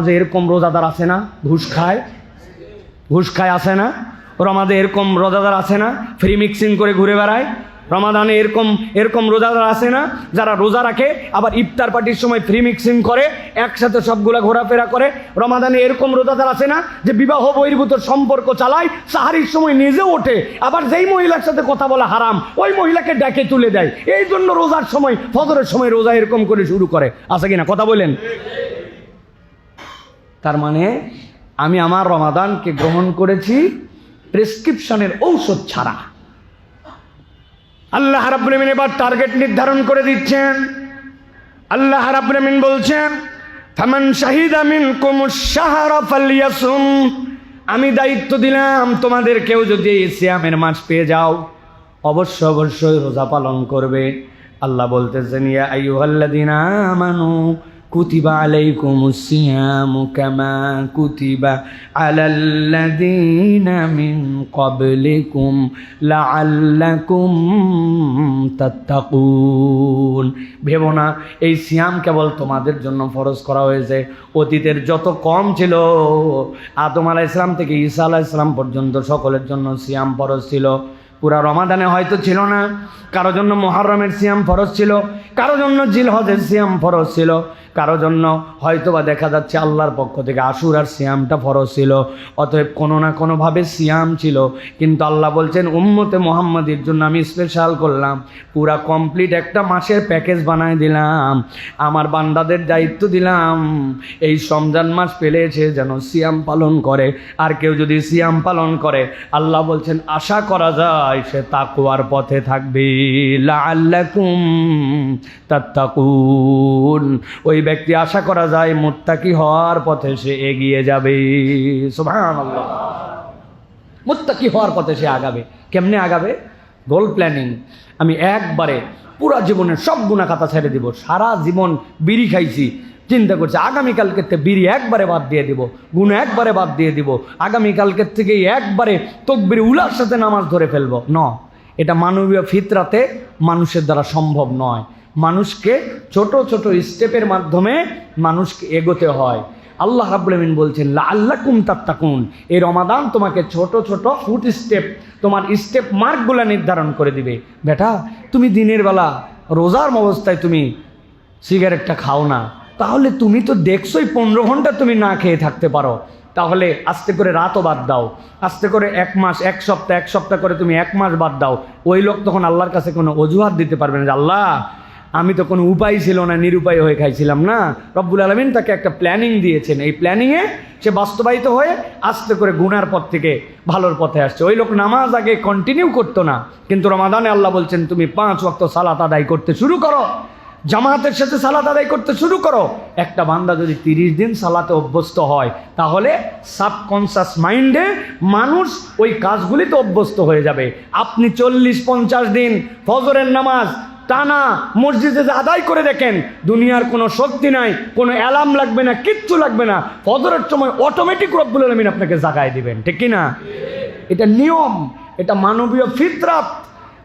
সমাজে এরকম রোজাদার আছে না ঘুষ খায় আছে না? রমাদানে এরকম রোজাদার আছে না ফ্রি মিক্সিং করে ঘুরে বেড়ায়? রমাদানে এরকম রোজাদার আছে না যারা রোজা রাখে আবার ইফতার পার্টির সময় ফ্রি মিক্সিং করে একসাথে সবগুলা ঘোরাফেরা করে? রমাদানে এরকম রোজাদার আছে না যে বিবাহ বহির্ভূত সম্পর্ক চালায়, সাহারির সময় নিজে ওঠে, আবার যেই মহিলার সাথে কথা বলা হারাম ওই মহিলাকে ডেকে তুলে দেয়, এই জন্য রোজার সময় ফজরের সময় রোজা এরকম করে শুরু করে? আছে কিনা কথা বলেন? তার মানে আমি আমার রমাদানকে গ্রহণ করেছি প্রেসক্রিপশনের ঔষধ ছাড়া। আল্লাহ রাব্বুল আমিন এবার টার্গেট নির্ধারণ করে দিচ্ছেন। আল্লাহ রাব্বুল আমিন বলছেন, ফামান শাহিদা মিনকুমুশ শাহরা ফালইয়াসুম, আমি দায়িত্ব দিলাম তোমাদের কেউ যদি সিয়ামের মাস পেয়ে যাও অবশ্যই রোজা পালন করবে। আল্লাহ বলতেছেন, ইয়া আইয়ুহাল্লাযীনা আমানু কুতিবা আলাইকুমুস সিয়ামু কামা কুতিবা আলাল্লাযীনা মিন ক্বাবলিকুম লাআল্লাকুম তাত্তাকুন। ভেবো না এই সিয়াম কেবল তোমাদের জন্য ফরজ করা হয়েছে। অতীতের যত কম ছিল, আদম আলাইহিস সালাম থেকে ঈসা আলাইহিস সালাম পর্যন্ত সকলের জন্য সিয়াম ফরজ ছিল। পুরা রমাদানে হয়তো ছিল না, কারো জন্য মুহররমের সিয়াম ফরজ ছিল, কারো জন্য জিলহজের সিয়াম ফরজ ছিল, কারো জন্য হয়তো বা দেখা যাচ্ছে আল্লাহর পক্ষ থেকে আশুরার সিয়ামটা ফরজ ছিল। অতএব কোনো না কোনোভাবে সিয়াম ছিল, কিন্তু আল্লাহ বলছেন উম্মতে মুহাম্মাদির জন্য আমি স্পেশাল করলাম, পুরা কমপ্লিট একটা মাসের প্যাকেজ বানায় দিলাম। আমার বান্দাদের দায়িত্ব দিলাম এই রমজান মাস পেলে সে যেন সিয়াম পালন করে। আর কেউ যদি সিয়াম পালন করে আল্লাহ বলছেন আশা করা যায় সে তাকওয়ার পথে থাকবে, লাআল্লাকুম তাত্তাকুন। ওই ব্যক্তি আশা করা যায় মুত্তাকি হওয়ার পথে সে এগিয়ে যাবে। সুবহানাল্লাহ, মুত্তাকি হওয়ার পথে সে আগাবে। কেমনে আগাবে? গোল প্ল্যানিং। আমি একবারে পুরা জীবনের সব গুনাহ খাতা ছেড়ে দিব। সারা জীবন বিড়ি খাইছি, চিন্তা করছে আগামীকালকে বিড়ি একবারে বাদ দিয়ে দিব, গুনাহ একবারে বাদ দিয়ে দিব, আগামীকালকের থেকে একবারে তাকবীর উলার সাথে নামাজ ধরে ফেলবো। এটা মানবীয় ফিতরাতে মানুষের দ্বারা সম্ভব নয়। মানুষকে ছোট ছোট স্টেপের মাধ্যমে মানুষকে এগোতে হয়। আল্লাহ রাব্বুল আমিন বলছেন লাআল্লাকুম তাত্তাকুন, এই রমাদান তোমাকে ছোট ছোট ফুট স্টেপ, তোমার স্টেপ মার্কগুলো নির্ধারণ করে দিবে। বেটা তুমি দিনের বেলা রোজার অবস্থায় তুমি সিগারেটটা খাও না, তাহলে তুমি তো দেখছোই 15 ঘন্টা তুমি না খেয়ে থাকতে পারো। তাহলে আস্তে করে রাতও বাদ দাও, আস্তে করে 1 মাস 1 সপ্তাহ করে তুমি 1 মাস বাদ দাও। ওই লোক তখন আল্লাহর কাছে কোনো অজুহাত দিতে পারবে না যে আল্লাহ আমি তো কোনো উপায় ছিল না, নিরুপায় হয়ে খাইছিলাম না। রব্বুল আলামিন তাকে একটা প্ল্যানিং দিয়েছেন, এই প্ল্যানিংয়ে সে বাস্তবায়িত হয়ে আস্তে করে গুনার পথ থেকে ভালোর পথে আসছে। ওই লোক নামাজ আগে কন্টিনিউ করতো না, কিন্তু রমাদানে আল্লাহ বলছেন তুমি 5 ওয়াক্ত সালাত আদায় করতে শুরু করো, জামাতের সাথে সালাত আদায় করতে শুরু করো। একটা বান্দা যদি 30 দিন সালাতে অভ্যস্ত হয় তাহলে সাবকনশাস মাইন্ডে মানুষ ওই কাজগুলিতে অভ্যস্ত হয়ে যাবে। আপনি 40-50 দিন ফজরের নামাজ টানা মসজিদে আদায় করে দেখেন, দুনিয়ার কোনো শক্তি নাই, কোনো অ্যালার্ম লাগবে না, কিচ্ছু লাগবে না, ফজরের সময় অটোমেটিক রব্বুল আলামিন আপনাকে জাগায় দিবেন, ঠিক কি না? এটা নিয়ম, এটা মানবীয় ফিতরাত।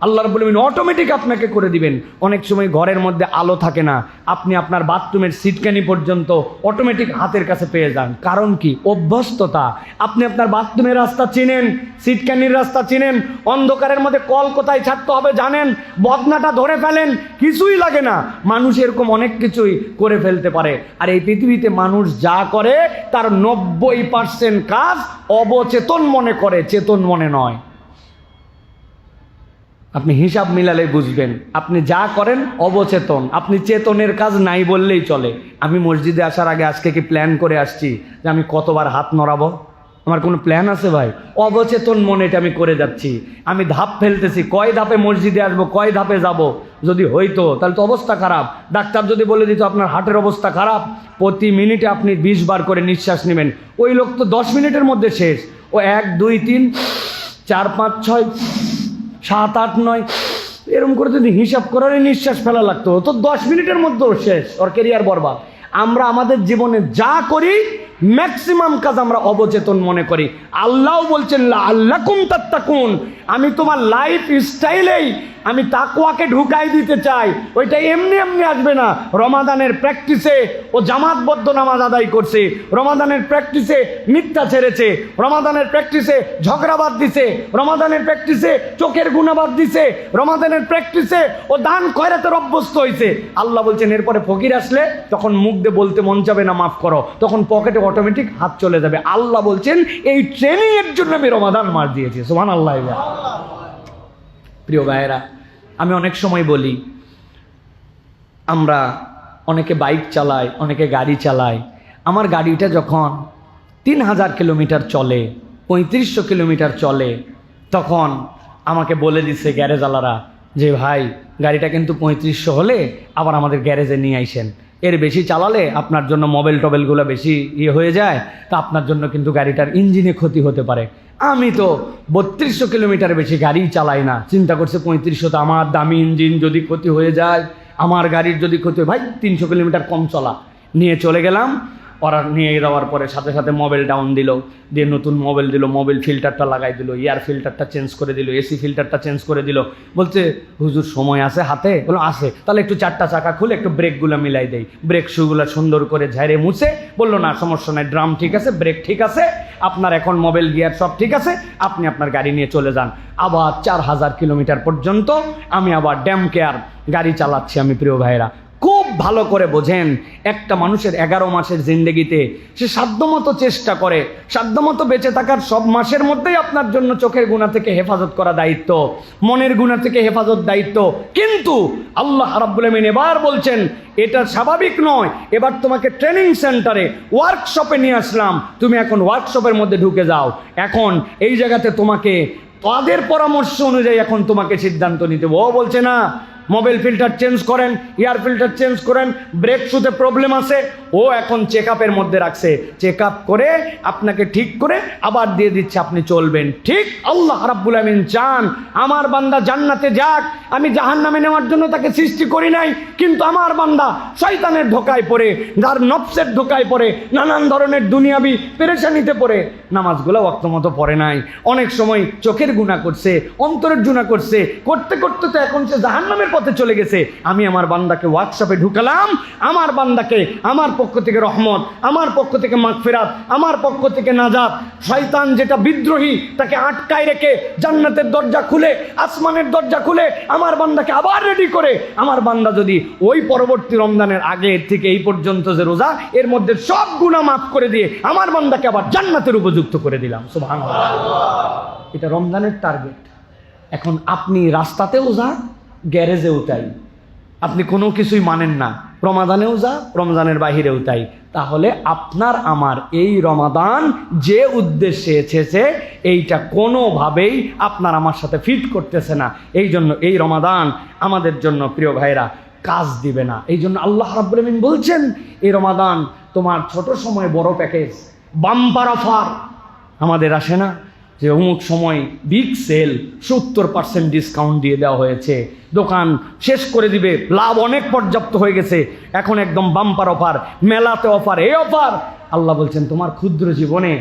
আল্লাহ রাব্বুল আমিন অটোমেটিক আপনাকে করে দিবেন। অনেক সময় ঘরের মধ্যে আলো থাকে না, আপনি আপনার বাথরুমের সিটকানি পর্যন্ত অটোমেটিক হাতের কাছে পেয়ে যান। কারণ কি? অভ্যস্ততা। আপনি আপনার বাথরুমের রাস্তা চিনেন, সিটকানির রাস্তা চিনেন, অন্ধকারের মধ্যে কল কোথায় ছাড়তে হবে জানেন, বদনাটা ধরে ফেলেন, কিছুই লাগে না। মানুষ এরকম অনেক কিছুই করে ফেলতে পারে। আর এই পৃথিবীতে মানুষ যা করে তার 90% কাজ অবচেতন মনে করে, চেতন মনে নয়। আপনি হিসাব মিলালে বুঝবেন আপনি যা করেন অবচেতন, আপনি চেতনের কাজ নাই বললেই চলে। আমি মসজিদে আসার আগে আজকে কি প্ল্যান করে আসছি যে আমি কতবার হাত নড়াবো? আমার কোনো প্ল্যান আছে ভাই? অবচেতন মনে এটা আমি করে যাচ্ছি। আমি ধাপ ফেলতেছি, কয় ধাপে মসজিদে আসবো, কয় ধাপে যাব। যদি হইতো তাহলে তো অবস্থা খারাপ। ডাক্তার যদি বলে দিত আপনার হার্টের অবস্থা খারাপ, প্রতি মিনিটে আপনি 20 বার করে নিঃশ্বাস নেবেন, ওই লোক তো 10 মিনিটের মধ্যে শেষ। ও 1 2 3 4 5 6 7 8 9 এরকম করে যদি হিসাব করার নিঃশ্বাস ফেলা লাগতো তো 10 মিনিটের মধ্যেও শেষ, ওর ক্যারিয়ার বরবাদ। আমরা আমাদের জীবনে যা করি ম্যাক্সিমাম কাজ আমরা অবচেতন মনে করি। আল্লাহ বলছেন লাআল্লাকুম তাত্তাকুন, আমি তোমার লাইফ স্টাইলেই আমি তাকওয়াকে ঢুকাই দিতে চাই। ওইটা এমনি এমনি আসবে না। রমাদানের প্র্যাকটিসে ও জামাতবদ্ধ নামাজ আদায় করছে, রমাদানের প্র্যাকটিসে মিথ্যা ছেড়েছে, রমাদানের প্র্যাকটিসে ঝগড়াবাদ দিছে, রমাদানের প্র্যাকটিসে চোখের গুণাবাদ দিছে, রমাদানের প্র্যাকটিসে ও দান খয়রাতের অভ্যস্ত হয়েছে। আল্লাহ বলছেন এরপরে ফকির আসলে তখন মুখ দিয়ে বলতে মন যাবে না মাফ করো, তখন পকেটে অটোমেটিক হাত চলে যাবে। আল্লাহ বলছেন এই ট্রেনিং এর জন্য আমি রমাদান মাস দিয়েছি। সুবহানাল্লাহ। প্রিয় ভাইয়েরা, আমি অনেক সময় বলি, আমরা অনেকে বাইক চালাই, অনেকে গাড়ি চালাই। আমার গাড়িটা যখন 3000 কিলোমিটার চলে, 3500 কিলোমিটার চলে, তখন আমাকে বলে দিচ্ছে গ্যারেজওয়ালারা যে ভাই গাড়িটা কিন্তু 3500 হলে আবার আমাদের গ্যারেজে নিয়ে আইসেন, এর বেশি চালালে আপনার জন্য মোবাইল টোবেলগুলো বেশি হয়ে যায়, তা আপনার জন্য কিন্তু গাড়িটার ইঞ্জিনে ক্ষতি হতে পারে। আমি তো 3200 কিলোমিটার বেশি গাড়ি চালাই না, চিন্তা করছে 3500 তো আমার দামি ইঞ্জিন যদি ক্ষতি হয়ে যায়, আমার গাড়ির যদি ক্ষতি হয়, ভাই 300 কিলোমিটার কম চলা। নিয়ে চলে গেলাম। ওরা নিয়ে যাওয়ার পরে সাথে সাথে মোবাইল ডাউন দিল, দিয়ে নতুন মোবাইল দিল, মোবাইল ফিল্টারটা লাগাই দিল, এয়ার ফিল্টারটা চেঞ্জ করে দিল, এসি ফিল্টারটা চেঞ্জ করে দিল। বলছে হুজুর সময় আছে হাতে? বলো আছে, তাহলে একটু 4টা চাকা খুলে একটু ব্রেকগুলো মিলাই দেই। ব্রেক শুগুলো সুন্দর করে ঝাড়ে মুছে বললো না সমস্যা নাই, ড্রাম ঠিক আছে, ব্রেক ঠিক আছে, আপনার এখন মোবাইল গিয়ার সব ঠিক আছে, আপনি আপনার গাড়ি নিয়ে চলে যান। আবার 4000 কিলোমিটার পর্যন্ত আমি আবার ড্যাম কেয়ার গাড়ি চালাচ্ছি। আমি প্রিয় ভাইরা, খুব ভালো করে বোঝেন, একটা মানুষের 11 মাসের জিন্দেগিতে সে সাধ্যমতো চেষ্টা করে, সাধ্যমতো বেঁচে থাকার সব মাসের মধ্যেই আপনার জন্য চোখের গুনাহ থেকে হেফাজত করা দায়িত্ব, মনের গুনাহ থেকে হেফাজত দায়িত্ব। কিন্তু আল্লাহ রাব্বুল আমিন এবার বলছেন এটা স্বাভাবিক নয়, এবার তোমাকে ট্রেনিং সেন্টারে ওয়ার্কশপে নিয়ে আসলাম, তুমি এখন ওয়ার্কশপের মধ্যে ঢুকে যাও। এখন এই জায়গাতে তোমাকে তাদের পরামর্শ অনুযায়ী এখন তোমাকে সিদ্ধান্ত নিতে হবে। ও বলছে না মোবাইল ফিল্টার চেঞ্জ করেন, এয়ার ফিল্টার চেঞ্জ করেন, ব্রেক শুতে প্রবলেম আছে, ও এখন চেক আপের মধ্যে রাখছে, চেক আপ করে আপনাকে ঠিক করে আবার দিয়ে দিচ্ছে, আপনি চলবেন। ঠিক আল্লাহ রাব্বুল আমিন চান আমার বান্দা জান্নাতে যাক, আমি জাহান্নামে নেওয়ার জন্য তাকে সৃষ্টি করি নাই। কিন্তু আমার বান্দা শয়তানের ধোকায় পড়ে, যার নফসের ধোকায় পড়ে, নানান ধরনের দুনিয়াবি পেরেশানিতে পড়ে নামাজগুলো ওয়াক্ত মতো পড়ে নাই, অনেক সময় চোখের গুনাহ করছে, অন্তরের গুনাহ করছে, করতে করতে তো এখন সে জাহান্নামের পথে চলে গেছে। আমি আমার বান্দাকে ওয়ার্কশপে ঢুকালাম, আমার বান্দাকে আমার পক্ষ থেকে রহমত, আমার পক্ষ থেকে মাগফিরাত, আমার পক্ষ থেকে নাজাত। শয়তান যেটা বিদ্রোহী তাকে আটকায় রেখে জান্নাতের দরজা খুলে, আসমানের দরজা খুলে আমার বান্দাকে আবার রেডি করে, আমার বান্দা যদি ওই পরবর্তী রমজানের আগে থেকে এই পর্যন্ত যে রোজা, এর মধ্যে সব গুনাহ মাফ করে দিয়ে আমার বান্দাকে আবার জান্নাতের উপযুক্ত করে দিলাম। সুবহানাল্লাহ। এটা রমজানের টার্গেট। এখন আপনি রাস্তাতেও যা, গ্যারেজেও তাই, আপনি কোনো কিছুই মানেন না, রমাদানেও যা, রমজানের বাহিরেও তাই, তাহলে আপনার আমার এই রমাদান যে উদ্দেশ্যে এসেছে এইটা কোনোভাবেই আপনার আমার সাথে ফিট করতেছে না। এই জন্য এই রমাদান আমাদের জন্য প্রিয় ভাইরা কাজ দিবে না। এই জন্য আল্লাহ রাব্বুল আমিন বলছেন এই রমাদান তোমার ছোট সময় বড় প্যাকেজ, বাম্পার অফার আমাদের আসে না যে অমুক সময় বিগ সেল 70% ডিসকাউন্ট দিয়ে দেওয়া হয়েছে, দোকান শেষ করে দিবে, লাভ অনেক পর্যাপ্ত হয়ে গেছে, এখন একদম বাম্পার অফার, মেলাতে অফার, এই অফার। আল্লাহ বলছেন তোমার ক্ষুদ্র জীবনে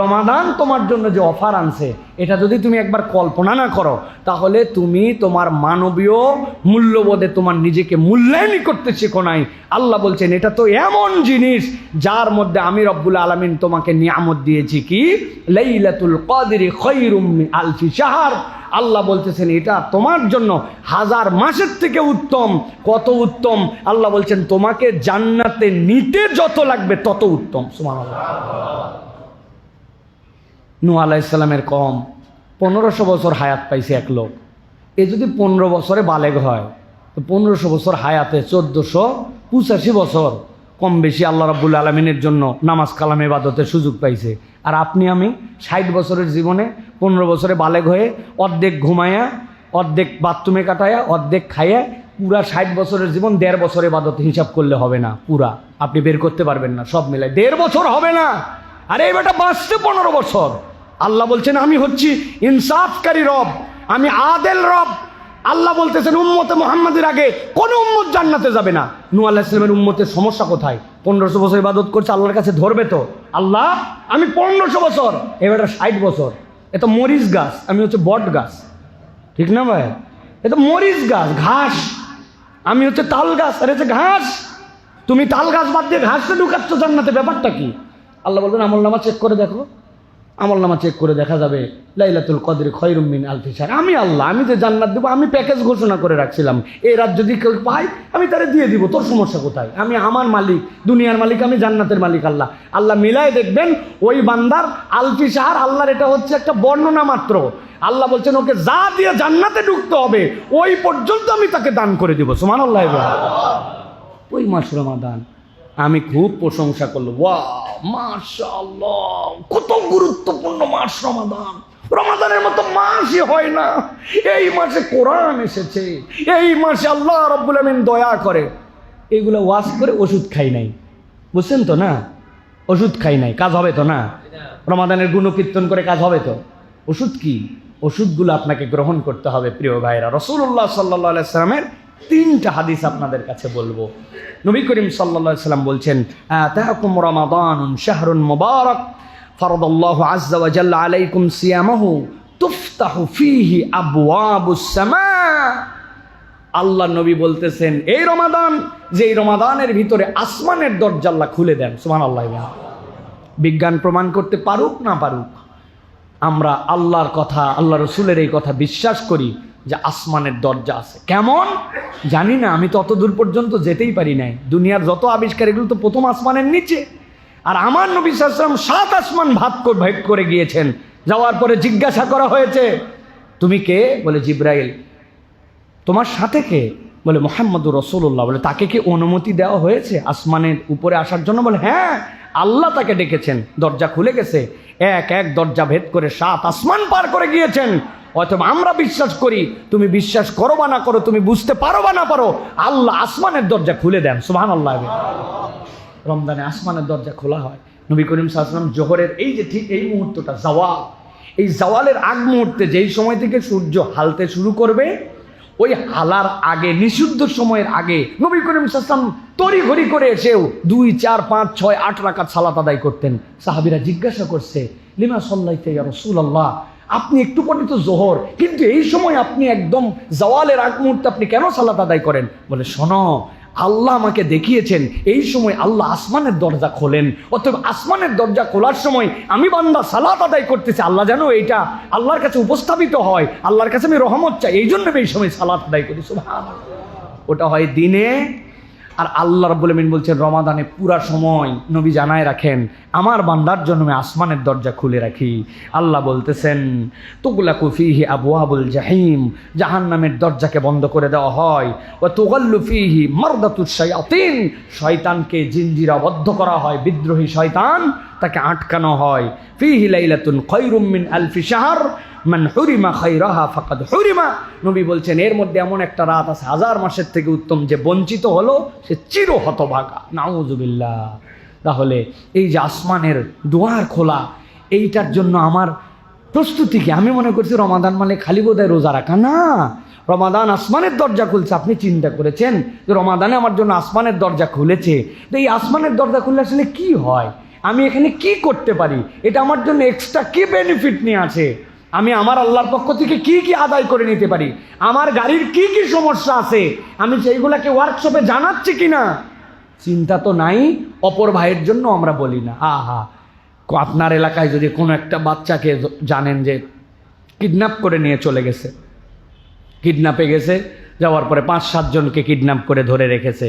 রমাদান তোমার জন্য যে অফার আনছে এটা যদি তুমি একবার কল্পনা না করো, তাহলে তুমি তোমার মানবীয় মূল্যবোধে তোমার নিজেকে মূল্যায়নই করতে শেখো নাই। আল্লাহ বলছেন এটা তো এমন জিনিস যার মধ্যে আমি রব্বুল আলামিন তোমাকে নিয়ামত দিয়েছি, কি লাইলাতুল কদরি খায়রুম মিন আলফি শাহর। আল্লাহ বলতেছেন এটা তোমার জন্য 1000 মাসের থেকে উত্তম। কত উত্তম? আল্লাহ বলছেন তোমাকে জান্নাতে নিতে যত লাগবে তত উত্তম। সুবহানাল্লাহ। নূহ আলাইহিস সালামের কওম 1500 বছর হায়াত পাইছে এক লোক। এ যদি 15 বছরে বালেগ হয় তো 1500 বছর হায়াতে 1485 বছর কম বেশি আল্লাহ রাব্বুল আলামিনের জন্য নামাজ কালাম ইবাদতের সুযোগ পাইছে। আর আপনি আমি 60 বছরের জীবনে 15 বছরে বালেগ হয়ে অর্ধেক ঘুমায়া, অর্ধেক বাথরুমে কাটায়া, অর্ধেক খাইয়া, পুরা 60 বছরের জীবন 1.5 বছর ইবাদত হিসাব করলে হবে না, পুরা আপনি বের করতে পারবেন না, সব মিলাই 1.5 বছর হবে না। আরে এই বেটা বাঁচতে 15 বছর। আল্লাহ বলছেন আমি হচ্ছি ইনসাফকারী রব, আমি আদেল রব, আল্লাহ বলতেছেন উম্মতে মুহাম্মাদের আগে কোন উম্মত জান্নাতে যাবে না। নূহ আলাইহিস সালামের উম্মতের সমস্যা কোথায়? 1500 বছর ইবাদত করছে, আল্লাহর কাছে ধরবে তো? আল্লাহ আমি 1500 বছর, এবার 60 বছর, এ তো মরিচ গাছ, আমি হচ্ছে বট গাছ, ঠিক না ভাই? এ তো মরিচ গাছ, ঘাস, আমি হচ্ছে তাল গাছ, আর হচ্ছে ঘাস। তুমি তাল গাছ বাদ দিয়ে ঘাসটা ঢুকাচ্ছ জান্নাতে, ব্যাপারটা কি? আল্লাহ বলবেন আমলনামা চেক করে দেখো। আমলনামা চেক করে দেখা যাবে লাইলাতুল কদর খায়রুম মিন আলফি শাহর। আমি আল্লাহ, আমি যে জান্নাত দেবো, আমি প্যাকেজ ঘোষণা করে রাখছিলাম, এই রাত যদি কেউ পাই আমি তারে দিয়ে দিব, তোর সমস্যা কোথায়? আমি আমার মালিক, দুনিয়ার মালিক, আমি জান্নাতের মালিক আল্লাহ। আল্লাহ মিলাই দেখবেন ওই বান্দার আলফি শাহর, আল্লাহর এটা হচ্ছে একটা বর্ণনা মাত্র। আল্লাহ বলছেন ওকে যা দিয়ে জান্নাতে ঢুকতে হবে ওই পর্যন্ত আমি তাকে দান করে দিব। সুবহানাল্লাহ। ওই মাস রমাদান আমি খুব প্রশংসা করলো, ওয়াও মাশাআল্লাহ, কত গুরুত্বপূর্ণ মাস রমাদান। রমাদানের মতো মাসই হয় না। এই মাসে কোরআন এসেছে, এই মাসে আল্লাহ রাব্বুল আমিন দয়া করে। এইগুলো ওয়াজ করে ওষুধ খাই নাই, বুঝছেন তো না? ওষুধ খাই নাই, কাজ হবে তো না? রমাদানের গুণকীর্তন করে কাজ হবে তো? ওষুধ কি? ওষুধগুলো আপনাকে গ্রহণ করতে হবে প্রিয় ভাইরা। রাসূলুল্লাহ সাল্লাল্লাহু আলাইহি ওয়াসাল্লামের 3টা হাদিস আপনাদের কাছে বলবো। নবী করিম সাল্লাল্লাহু আলাইহি ওয়াসাল্লাম বলছেন, আতাকুম রমাদানুন শাহরুন মুবারাক ফারাদাল্লাহু আযজা ওয়া জাল্লা আলাইকুম সিয়ামাহু তুফতাহু ফীহি আবওয়াবুস সামা। আল্লাহ নবী বলতেছেন এই রমাদান, যে এই রমাদানের ভিতরে আসমানের দরজা আল্লাহ খুলে দেন। সুবহানাল্লাহ। বিজ্ঞান প্রমাণ করতে পারুক না পারুক, আমরা আল্লাহর কথা, আল্লাহ রসুলের এই কথা বিশ্বাস করি যে আসমানের দরজা আছে। কেমন জানি না, আমি তো অত দূর পর্যন্ত যেতেই পারি নাই। দুনিয়ার যত আবিষ্কার এগুলো তো প্রথম আসমানের নিচে। আর আমার নবী সাল্লাল্লাহু আলাইহি ওয়াসাল্লাম 7 আসমান ভেদ করে গিয়েছেন। যাওয়ার পরে জিজ্ঞাসা করা হয়েছে তুমি কে? বলে জিব্রাইল। তোমার সাথে কে? বলে মুহাম্মদুর রাসূলুল্লাহ। বলে তাকে কি অনুমতি দেওয়া হয়েছে আসমানের উপরে আসার জন্য? বলে হ্যাঁ, আল্লাহ তাকে ডেকেছেন, দরজা খুলে গেছে, এক এক দরজা ভেদ করে 7 আসমান পার করে গিয়েছেন। অথবা আমরা বিশ্বাস করি, তুমি বিশ্বাস করো বা না করো, তুমি বুঝতে পারো বা না পারো, আল্লাহ আসমানের দরজা খুলে দেন। সুবহানাল্লাহ। রমজানে আসমানের দরজা খোলা হয়। নবী করিম সাল্লাল্লাহু আলাইহি ওয়াসাল্লাম জোহরের এই যে ঠিক এই মুহূর্তটা জাওয়াল, এই জাওয়ালের আগ মুহূর্তে যেই সময় থেকে সূর্য হালতে শুরু করবে, ওই হালার আগে, নিষিদ্ধ সময়ের আগে নবী করিম সাল্লাল্লাহু আলাইহি ওয়াসাল্লাম তড়িঘড়ি করে এসেও 2, 4, 5, 6, 8 রাকাত সালাত আদায় করতেন। সাহাবীরা জিজ্ঞাসা করছে লিমা সাল্লাইতা ইয়া রাসূলুল্লাহ, আপনি একটু পরে তো জোহর, কিন্তু এই সময় আপনি একদম জাওয়ালের আগ মুহূর্তে আপনি কেন সালাত আদায় করেন? বলে শোনো, আল্লাহ আমাকে দেখিয়েছেন এই সময় আল্লাহ আসমানের দরজা খোলেন, অতএব আসমানের দরজা খোলার সময় আমি বান্দা সালাত আদায় করতেছি, আল্লাহ যেন এইটা আল্লাহর কাছে উপস্থাপিত হয়, আল্লাহর কাছে আমি রহমত চাই, এই জন্য এই সময় সালাত আদায় করি। সুবহানাল্লাহ। ওটা হয় দিনে। আর আল্লাহ রাব্বুল আমিন বলছেন রমাদানে পুরা সময় নবী জানায় রাখেন আমার বান্দার জন্য আমি আসমানের দরজা খুলে রাখি। আল্লাহ বলতেছেন তুগলাকু ফীহি আবওয়াবুল জাহিম, জাহান্নামের দরজাকে বন্ধ করে দেওয়া হয়। ওয়া তুগাল্লু ফীহি মারদাতুশ শায়াতিন, শয়তানকে জিনজিরাবদ্ধ করা হয়, বিদ্রোহী শয়তান তাকে আটকানো হয়। ফীহি লাইলাতুন খায়রুম মিন আলফি শাহর মান হুরিমা খায়রাহা ফাকাদ হুরিমা। নবী বলছেন এর মধ্যে এমন একটা রাত আছে 1000 মাসের থেকে উত্তম, যে বঞ্চিত হলো সে চির হতভাগা। নাউযুবিল্লাহ। তাহলে এই যে আসমানের দুয়ার খোলা, এইটার জন্য আমার প্রস্তুতি কি? আমি মনে করছি রমাদান মানে খালি বোধহয় রোজা রাখা, না। রমাদান আসমানের দরজা খুলছে। আপনি চিন্তা করেছেন যে রমাদানে আমার জন্য আসমানের দরজা খুলেছে, তো এই আসমানের দরজা খুললে আসলে কি হয়? আমি এখানে কি করতে পারি? এটা আমার জন্য এক্সট্রা কি বেনিফিট নিয়ে আছে? আমি আমার আল্লাহর পক্ষ থেকে কি কি আদায় করে নিতে পারি? আমার গাড়ির কি কি সমস্যা আছে আমি সেইগুলাকে ওয়ার্কশপে জানাচ্ছি কিনা? চিন্তা তো নাই। অপর ভাইয়ের জন্য আমরা বলি না, আহা আপনার এলাকায় যদি কোনো একটা বাচ্চাকে জানেন যে কিডন্যাপ করে নিয়ে চলে গেছে, কিডন্যাপে গেছে, যাওয়ার পরে 5-7 জনকে কিডন্যাপ করে ধরে রেখেছে।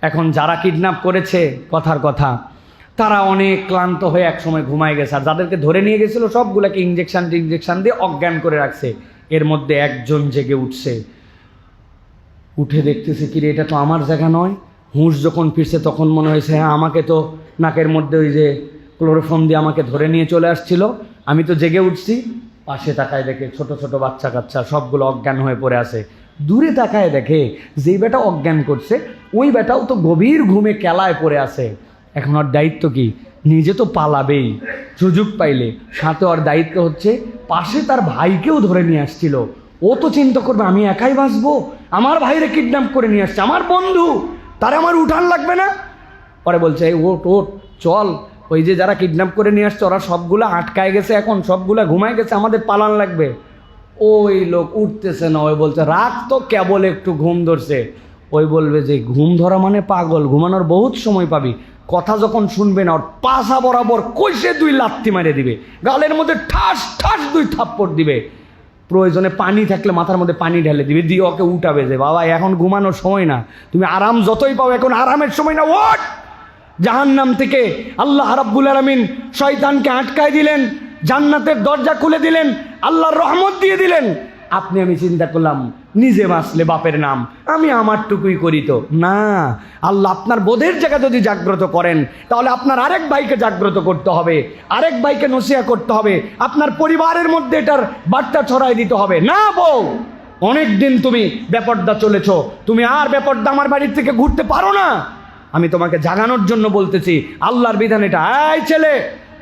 এখন যারা কিডন্যাপ করেছে, কথার কথা, তারা অনেক ক্লান্ত হয়ে একসময় ঘুমায় গেছে, আর যাদেরকে ধরে নিয়ে গেছিল সবগুলোকে ইঞ্জেকশন দিয়ে অজ্ঞান করে রাখছে। এর মধ্যে একজন জেগে উঠছে, উঠে দেখতেছে কিরে এটা তো আমার জায়গা নয়। হুঁশ যখন ফিরছে তখন মনে হয়েছে হ্যাঁ আমাকে তো নাকের মধ্যে ওই যে ক্লোরোফর্ম দিয়ে আমাকে ধরে নিয়ে চলে আসছিল, আমি তো জেগে উঠছি। পাশে তাকায় দেখে ছোট ছোট বাচ্চা কাচ্চা সবগুলো অজ্ঞান হয়ে পড়ে আছে। দূরে তাকায় দেখে যেই বেটা অজ্ঞান করছে ওই বেটাও তো গভীর ঘুমে কেলায় পড়ে আছে। এখন ওর দায়িত্ব কি? নিজে তো পালাবেই সুযোগ পাইলে, সাথে ওর দায়িত্ব হচ্ছে পাশে তার ভাইকেও ধরে নিয়ে আসছিল, ও তো চিন্তা করবে আমি একাই বাঁচবো, আমার ভাইরে কিডন্যাপ করে নিয়ে আসছে আমার বন্ধু, তারে আমার উঠান লাগবে না। পরে বলছে এই ওট ওট চল, ওই যে যারা কিডন্যাপ করে নিয়ে আসছে ওরা সবগুলা আটকায় গেছে, এখন সবগুলা ঘুমায় গেছে, আমাদের পালান লাগবে। ওই লোক উঠতেছে না, ওই বলছে রাগ তো কেবল একটু ঘুম ধরছে। ওই বলবে যে ঘুম ধরা মানে পাগল, ঘুমানোর বহুত সময় পাবি। কথা যখন শুনবে না ওর পাশা বরাবর কইসে 2 লাত্তি মারে দিবে, গালের মধ্যে ঠাস ঠাস 2 থাপ্পড় দিবে, প্রয়োজনে পানি থাকলে মাথার মধ্যে পানি ঢেলে দিবে, দিয়ে ওকে উঠাবে যে বাবা এখন ঘুমানোর সময় না, তুমি আরাম যতই পাও এখন আরামের সময় না, ওঠ। জাহান্নাম থেকে আল্লাহ রাব্বুল আলামিন শয়তানকে আটকায় দিলেন, জান্নাতের দরজা খুলে দিলেন, আল্লাহর রহমত দিয়ে দিলেন। আপনি আমি চিন্তা করলাম নিজে বাঁচলে বাপের নাম, আমি আমারটুকুই করি তো না। আল্লাহ আপনার বোধের জায়গা যদি জাগ্রত করেন তাহলে আপনার আরেক ভাইকে জাগ্রত করতে হবে, আরেক ভাইকে নসিহত করতে হবে, আপনার পরিবারের মধ্যে এটার বার্তা ছড়াই দিতে হবে। না বউ, অনেক দিন তুমি বেপর্দা চলেছ, তুমি আর বেপর্দা আমার বাড়ির থেকে ঘুরতে পারো না। আমি তোমাকে জাগানোর জন্য বলতেছি, আল্লাহর বিধান এটা। এই ছেলে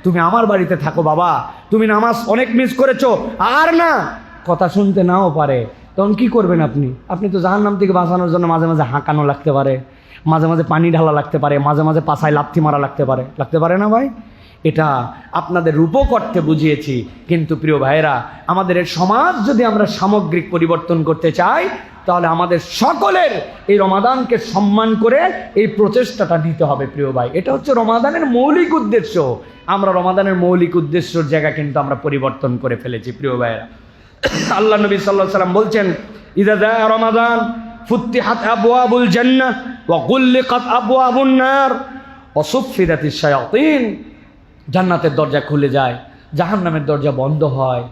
তুমি আমার বাড়িতে থাকো বাবা, তুমি নামাজ অনেক মিস করেছো, আর না। কথা শুনতে নাও পারে, তখন কি করবেন আপনি? আপনি তো জাহান্নাম থেকে বাঁচানোর জন্য মাঝে মাঝে হাঁকানো লাগতে পারে, মাঝে মাঝে পানি ঢালা লাগতে পারে, মাঝে মাঝে পাছায় লাথি মারা লাগতে পারে না ভাই? এটা আপনাদের রূপক অর্থে বুঝিয়েছি। কিন্তু প্রিয় ভাইয়েরা, আমাদের এই সমাজ যদি আমরা সামগ্রিক পরিবর্তন করতে চাই তাহলে আমাদের সকলের এই রমাদানকে সম্মান করে এই প্রচেষ্টাটা নিতে হবে প্রিয় ভাই। এটা হচ্ছে রমাদানের মৌলিক উদ্দেশ্য। আমরা রমাদানের মৌলিক উদ্দেশ্যের জায়গা কিন্তু আমরা পরিবর্তন করে ফেলেছি প্রিয় ভাইয়েরা। আল্লাহ নবী সাল্লাল্লাহু আলাইহি সাল্লাম বলছেন, ইযা জা রমাদান ফুতিহাত আবওয়াবুল জান্নাহ ওয়া গুল্লিকাত আবওয়াবুন নার ওয়া সুফিদাতিশ শায়াতিন। জান্নাতের দরজা খুলে যায়, জাহান্নামের দরজা বন্ধ হয়,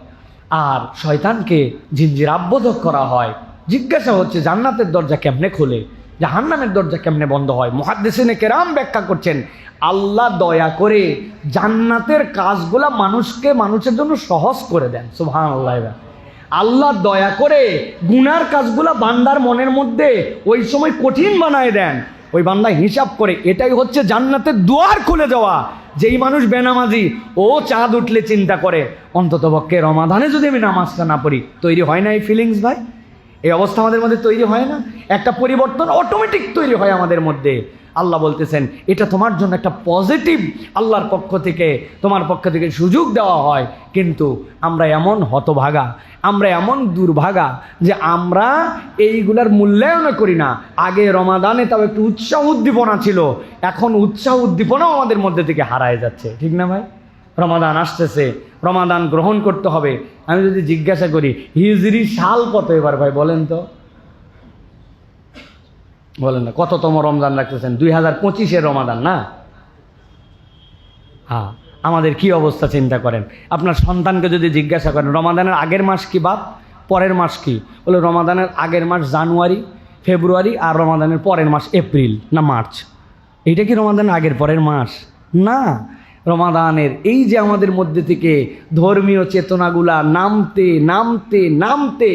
আর শয়তানকে জিনজির আবদ্ধ করা হয়। জিজ্ঞাসা হচ্ছে জান্নাতের দরজা কেমনে খোলে, জাহান্নামের দরজা কেমনে বন্ধ হয়? মুহাদ্দিসিনে কেরাম ব্যাখ্যা করছেন, আল্লাহ দয়া করে জান্নাতের কাজগুলা মানুষের জন্য সহজ করে দেন। সুবহানাল্লাহ। আল্লাহ দয়া করে গুনার কাজগুলা বান্দার মনের মধ্যে ওই সময় কঠিন বানায় দেন। ওই বান্দা হিসাব করে এটাই হচ্ছে জান্নাতের দুয়ার খুলে যাওয়া। যেই মানুষ বেনামাজি, ও চাঁদ উঠলে চিন্তা করে অন্তত পক্ষে রমাদানে যদি আমি নামাজটা না পড়ি। তৈরি হয় না এই ফিলিংস ভাই? এই অবস্থা আমাদের মধ্যে তৈরি হয় না? একটা পরিবর্তন অটোমেটিক তৈরি হয় আমাদের মধ্যে। আল্লাহ বলতেছেন এটা তোমার জন্য একটা পজিটিভ, আল্লাহর পক্ষ থেকে তোমার পক্ষ থেকে সুযোগ দেওয়া হয়। কিন্তু আমরা এমন হতভাগা, আমরা এমন দুর্ভাগা যে আমরা এইগুলার মূল্যায়ন করি না। আগে রমাদানে তাও একটু উৎসাহ উদ্দীপনা ছিল, এখন উৎসাহ উদ্দীপনাও আমাদের মধ্যে থেকে হারায় যাচ্ছে, ঠিক না ভাই? রমাদান আসতেছে, রমাদান গ্রহণ করতে হবে। আমি যদি জিজ্ঞাসা করি হিজরি সাল কত এবার ভাই বলেন তো, বলেন না কততম রমজান রাখতেছেন? 2025-এর রমাদান না? হ্যাঁ, আমাদের কি অবস্থা চিন্তা করেন। আপনার সন্তানকে যদি জিজ্ঞাসা করেন রমাদানের আগের মাস কি বাপ, পরের মাস কি, বলে রমাদানের আগের মাস জানুয়ারি, ফেব্রুয়ারি, আর রমাদানের পরের মাস এপ্রিল না মার্চ। এইটা কি রমাদানের আগের পরের মাস? না। রমাদানের এই যে আমাদের মধ্যে থেকে ধর্মীয় চেতনাগুলা নামতে নামতে নামতে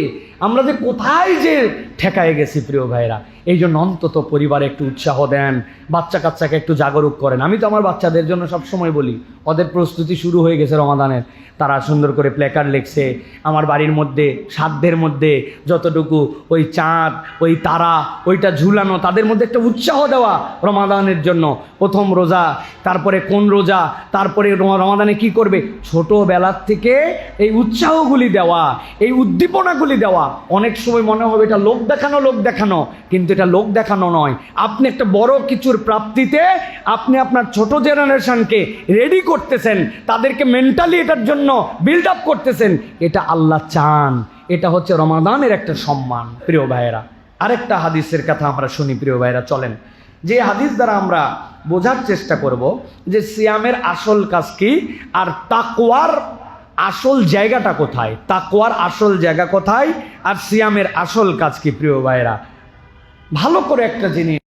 আমরা যে কোথায় যে ঠেকায় গেছি প্রিয় ভাইরা। এই জন্য অন্তত পরিবারে একটু উৎসাহ দেন, বাচ্চা কাচ্চাকে একটু জাগরুক করেন। আমি তো আমার বাচ্চাদের জন্য সবসময় বলি, ওদের প্রস্তুতি শুরু হয়ে গেছে রমাদানের, তারা সুন্দর করে প্ল্যাকার্ড লিখছে। আমার বাড়ির মধ্যে সাধ্যের মধ্যে যতটুকু ওই চাঁদ, ওই তারা, ওইটা ঝুলানো, তাদের মধ্যে একটা উৎসাহ দেওয়া রমাদানের জন্য। প্রথম রোজা, তারপরে কোন রোজা, তারপরে রমাদানে কি করবে, ছোটোবেলার থেকে এই উৎসাহগুলি দেওয়া, এই উদ্দীপনাগুলি দেওয়া। অনেক সময় মনে হবে এটা লোক দেখানো, কিন্তু এটা লোক দেখানো নয়। আপনি একটা বড় কিছুর প্রাপ্তিতে আপনি আপনার ছোট জেনারেশনকে রেডি করতেছেন, তাদেরকে মেন্টালি এটার জন্য বিল্ড আপ করতেছেন। এটা আল্লাহ চান, এটা হচ্ছে রমাদানের একটা সম্মান প্রিয় ভাইয়েরা। আরেকটা হাদিসের কথা আমরা শুনি প্রিয় ভাইয়েরা, চলেন যে হাদিস দ্বারা আমরা বোঝার চেষ্টা করব যে সিয়ামের আসল কাজ কি আর তাকওয়ার আসল জায়গাটা কোথায়, তাকওয়ার আসল জায়গা কোথায় আর সিয়ামের আসল কাজ কি প্রিয় ভাইয়েরা। ভালো করে একটা জিনিস